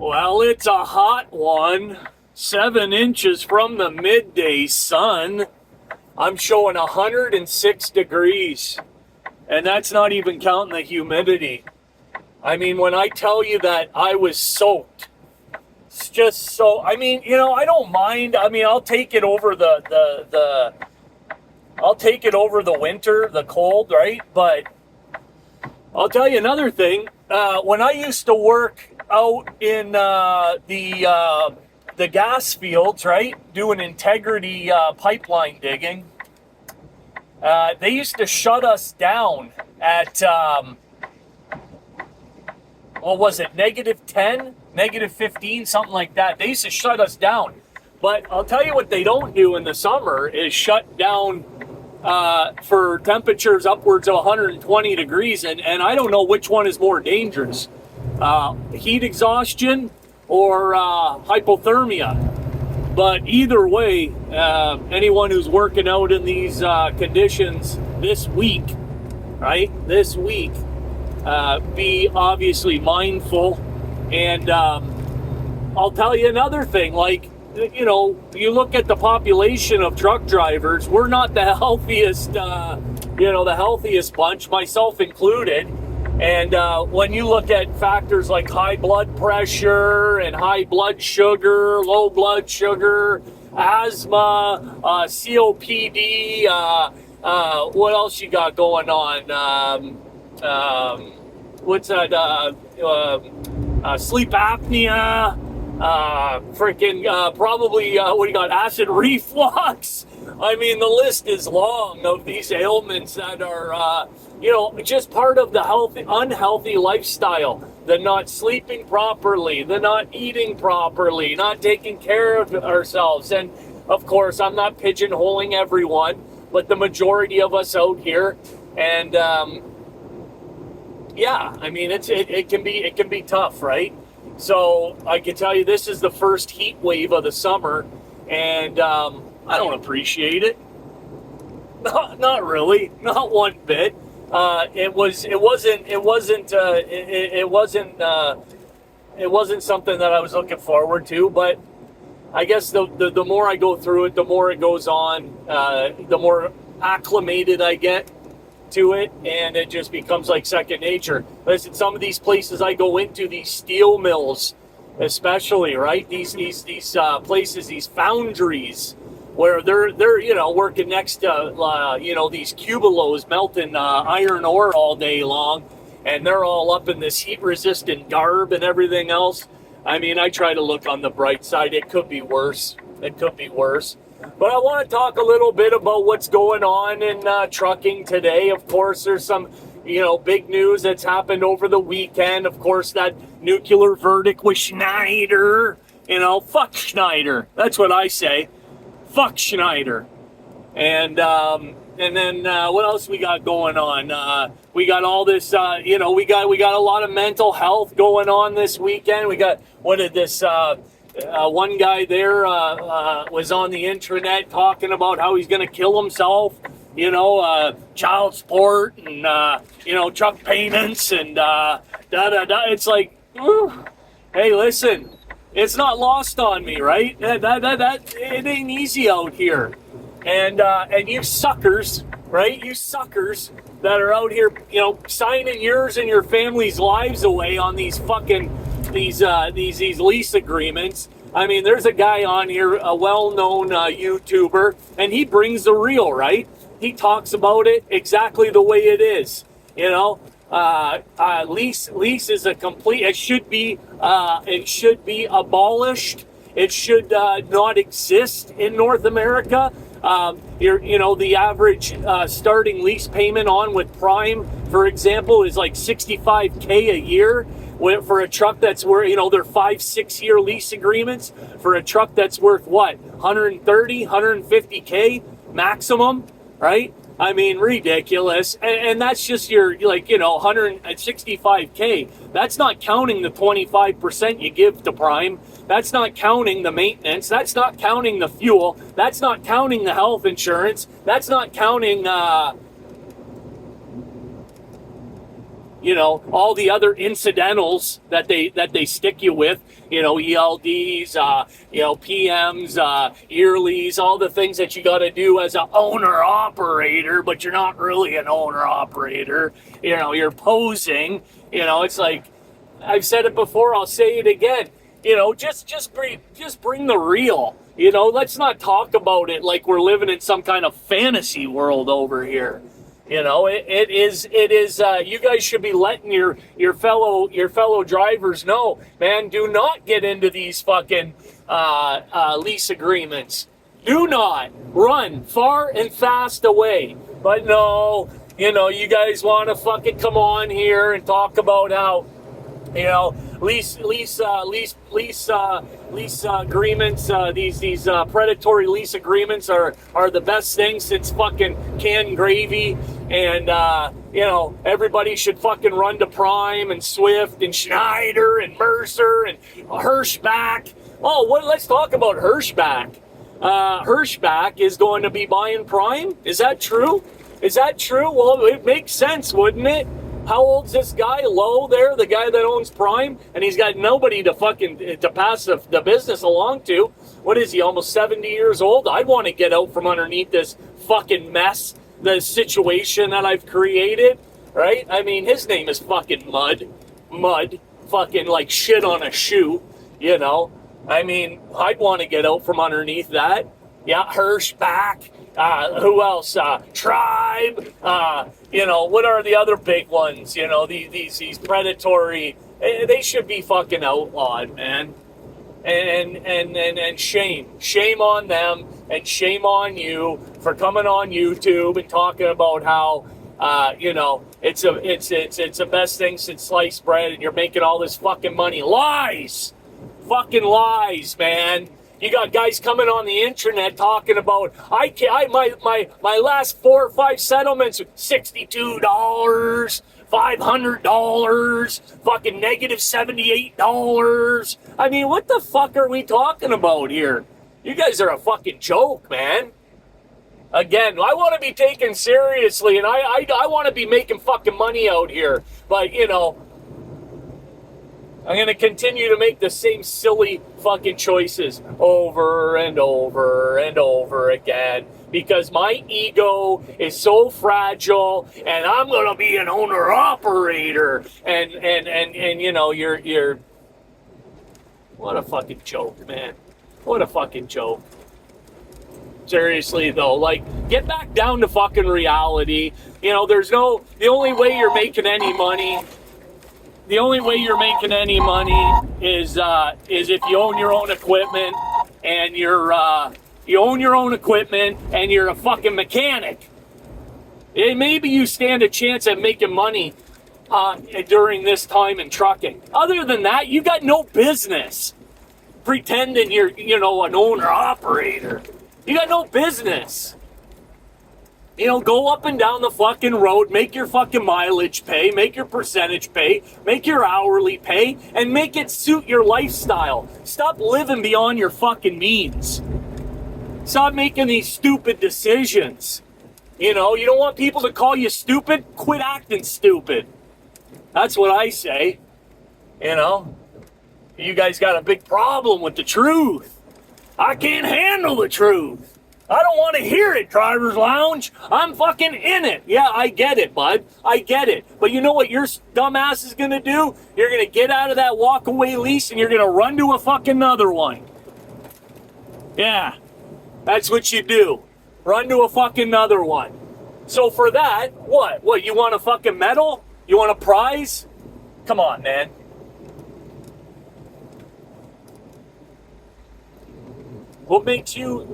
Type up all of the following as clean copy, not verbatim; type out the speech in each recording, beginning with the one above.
Well, it's a hot one. 7 inches from the midday sun. I'm showing 106 degrees. And that's not even counting the humidity. I mean, when I tell you that I was soaked, it's just so, I mean, you know, I don't mind. I mean, I'll take it over I'll take it over the winter, the cold, right? But I'll tell you another thing. When I used to work out in the gas fields, right, doing integrity pipeline digging, they used to shut us down at, what was it, -10, -15, something like that. They used to shut us down. But I'll tell you what they don't do in the summer is shut down for temperatures upwards of 120 degrees. And I don't know which one is more dangerous, heat exhaustion or hypothermia. But either way, anyone who's working out in these conditions this week, right, be obviously mindful. And I'll tell you another thing, like, you know, you look at the population of truck drivers, we're not the healthiest, the healthiest bunch, myself included. And when you look at factors like high blood pressure and high blood sugar, low blood sugar, asthma, COPD, what else you got going on? What's that? Sleep apnea, probably, what do you got? Acid reflux. I mean, the list is long of these ailments that are, just part of the unhealthy lifestyle. The not sleeping properly, the not eating properly, not taking care of ourselves. And of course, I'm not pigeonholing everyone, but the majority of us out here. And, yeah, I mean, it can be tough, right? So I can tell you, this is the first heat wave of the summer, and I don't appreciate it. Not really, not one bit. It wasn't something that I was looking forward to. But I guess the more I go through it, the more it goes on, the more acclimated I get to it, and it just becomes like second nature. Listen, some of these places I go into, these steel mills, especially, right? These places, these foundries, where they're working next to these cubelos melting iron ore all day long, and they're all up in this heat-resistant garb and everything else. I mean, I try to look on the bright side. It could be worse. But I want to talk a little bit about what's going on in trucking today. Of course, there's some, big news that's happened over the weekend. Of course, that nuclear verdict with Schneider. Fuck Schneider. That's what I say. Fuck Schneider. And then what else we got going on? We got all this, we got a lot of mental health going on this weekend. We got, one guy there was on the intranet talking about how he's going to kill himself, child support and, truck payments and It's like, hey, listen, it's not lost on me, right? That it ain't easy out here. And you suckers, right? You suckers that are out here, signing yours and your family's lives away on these fucking these lease agreements. I mean, there's a guy on here, a well-known YouTuber, and he brings the real, right? He talks about it exactly the way it is. Lease is a complete. It should be abolished. It should not exist in North America. The average starting lease payment on with PriME, for example, is like $65K a year. For a truck that's worth, they're 5-6 year lease agreements for a truck that's worth what, 130, 150K maximum, right? I mean, ridiculous. And that's just your, 165K. That's not counting the 25% you give to PriME. That's not counting the maintenance. That's not counting the fuel. That's not counting the health insurance. That's not counting, all the other incidentals that they stick you with, ELDs, PMs, yearlies, all the things that you got to do as an owner operator, but you're not really an owner operator. You're posing. It's like, I've said it before, I'll say it again. Just bring the real. Let's not talk about it like we're living in some kind of fantasy world over here. It is. You guys should be letting your fellow drivers know, man. Do not get into these fucking lease agreements. Do not run far and fast away. But no, you guys want to fucking come on here and talk about how, lease agreements. These predatory lease agreements are the best thing since fucking canned gravy, and everybody should fucking run to PriME and Swift and Schneider and Mercer and hirScHBaCH. Let's talk about hirScHBaCH. hirScHBaCH is going to be buying PriME. Is that true? Well, it makes sense, wouldn't it? How old's this guy, Lowe there, the guy that owns PriME? And he's got nobody to pass the business along to. What is he, almost 70 years old? I'd want to get out from underneath this fucking mess, the situation that I've created, right? I mean, his name is fucking Mud, fucking like shit on a shoe, I mean, I'd want to get out from underneath that. Yeah, hirScHBaCH. Who else? Tribe. What are the other big ones? These predatory. They should be fucking outlawed, man. And shame on them, and shame on you for coming on YouTube and talking about how it's the best thing since sliced bread, and you're making all this fucking money. Lies, fucking lies, man. You got guys coming on the internet talking about my last 4 or 5 settlements, $62, $500, fucking negative $78. I mean, what the fuck are we talking about here? You guys are a fucking joke, man. Again, I want to be taken seriously, and I want to be making fucking money out here, but I'm going to continue to make the same silly fucking choices over and over and over again because my ego is so fragile, and I'm going to be an owner-operator. And you're... What a fucking joke, man. What a fucking joke. Seriously, though, like, get back down to fucking reality. The only way you're making any money... The only way you're making any money is if you own your own equipment and you're a fucking mechanic. Maybe you stand a chance at making money during this time in trucking. Other than that, you got no business pretending you're an owner operator. You got no business. Go up and down the fucking road, make your fucking mileage pay, make your percentage pay, make your hourly pay, and make it suit your lifestyle. Stop living beyond your fucking means. Stop making these stupid decisions. You don't want people to call you stupid? Quit acting stupid. That's what I say. You guys got a big problem with the truth. I can't handle the truth. I don't want to hear it, Driver's Lounge. I'm fucking in it. Yeah, I get it, bud. I get it. But you know what your dumbass is going to do? You're going to get out of that walk-away lease and you're going to run to a fucking other one. Yeah, that's what you do. Run to a fucking other one. So for that, what? What, you want a fucking medal? You want a prize? Come on, man. What makes you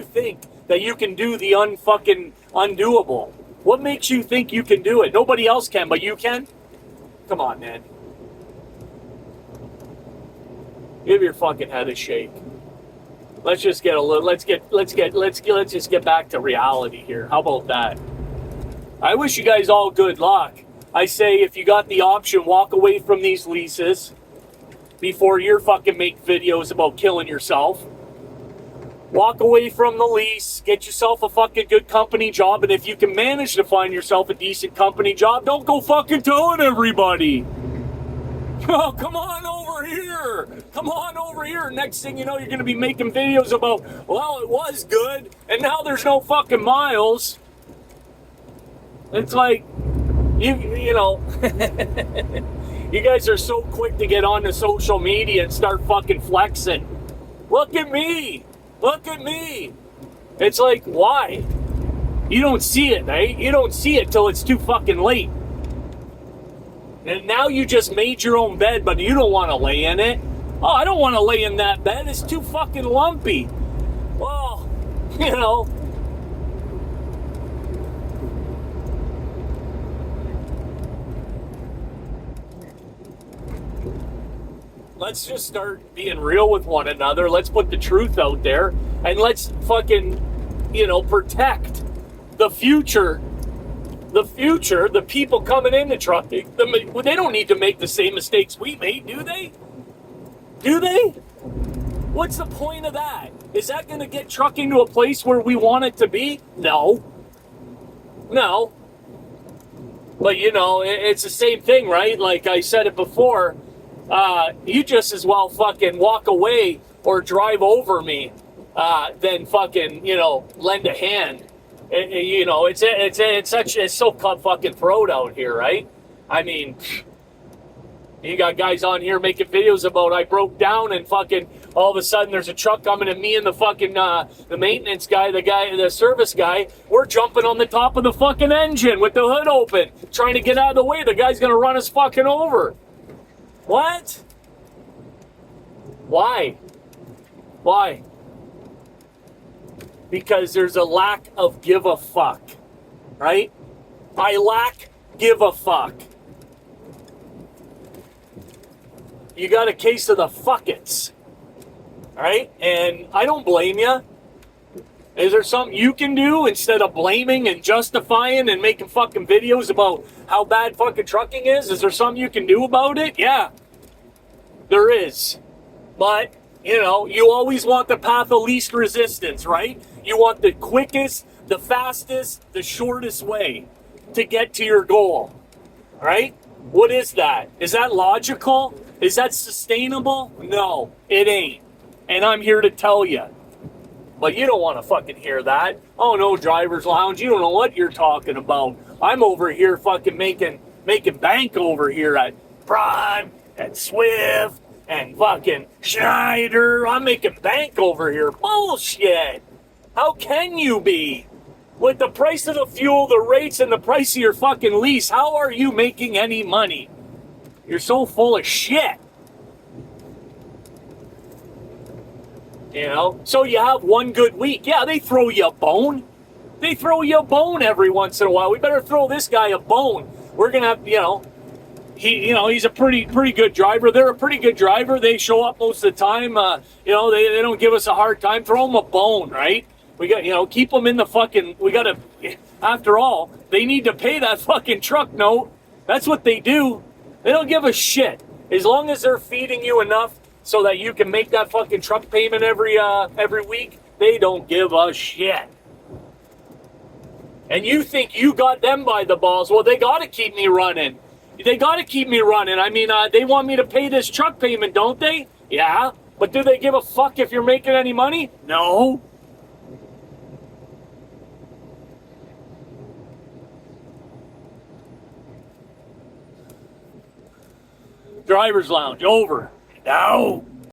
think that you can do the unfucking undoable? What makes you think you can do it? Nobody else can, but you can? Come on, man. Give your fucking head a shake. Let's just get a little let's just get back to reality here. How about that? I wish you guys all good luck. I say if you got the option, walk away from these leases before you're fucking make videos about killing yourself. walk away from the lease, get yourself a fucking good company job, and if you can manage to find yourself a decent company job, don't go fucking telling everybody. Oh, come on over here. Come on over here. Next thing you know, you're going to be making videos about, well, it was good, and now there's no fucking miles. It's like, you know, you guys are so quick to get onto social media and start fucking flexing. Look at me. Look at me. It's like, why? You don't see it, right? You don't see it till it's too fucking late. And now you just made your own bed, but you don't want to lay in it. Oh, I don't want to lay in that bed. It's too fucking lumpy. Well, you know. Let's just start being real with one another. Let's put the truth out there. And let's fucking, you know, protect the future. The future, the people coming into trucking, they don't need to make the same mistakes we made, do they? Do they? What's the point of that? Is that going to get trucking to a place where we want it to be? No. No. But, you know, it's the same thing, right? Like I said it before, you just as well fucking walk away or drive over me than fucking, you know, lend a hand. You know, it's so fucking throat out here, right? I mean, you got guys on here making videos about I broke down and fucking all of a sudden there's a truck coming and me and the fucking the maintenance guy, the service guy, we're jumping on the top of the fucking engine with the hood open, trying to get out of the way. The guy's gonna run us fucking over. What? Why? Why? Because there's a lack of give a fuck, right? I lack give a fuck. You got a case of the fuckets, right? And I don't blame you. Is there something you can do instead of blaming and justifying and making fucking videos about how bad fucking trucking is? Is there something you can do about it? Yeah, there is. But, you know, you always want the path of least resistance, right? You want the quickest, the fastest, the shortest way to get to your goal, right? What is that? Is that logical? Is that sustainable? No, it ain't. And I'm here to tell you. But you don't want to fucking hear that. Oh no, Driver's Lounge, you don't know what you're talking about. I'm over here fucking making bank over here at PriME, at Swift, and fucking Schneider. I'm making bank over here. Bullshit. How can you be? With the price of the fuel, the rates, and the price of your fucking lease, how are you making any money? You're so full of shit. You know? So you have one good week. Yeah, they throw you a bone. They throw you a bone every once in a while. We better throw this guy a bone. We're going to have, you know, he's a pretty good driver. They're a pretty good driver. They show up most of the time. You know, they don't give us a hard time. Throw them a bone, right? We got, you know, keep them in the fucking, we got to, after all, they need to pay that fucking truck note. That's what they do. They don't give a shit. As long as they're feeding you enough so that you can make that fucking truck payment every week, they don't give a shit. And you think you got them by the balls. Well, they got to keep me running. They got to keep me running. I mean, they want me to pay this truck payment, don't they? Yeah. But do they give a fuck if you're making any money? No. Driver's Lounge, over. No.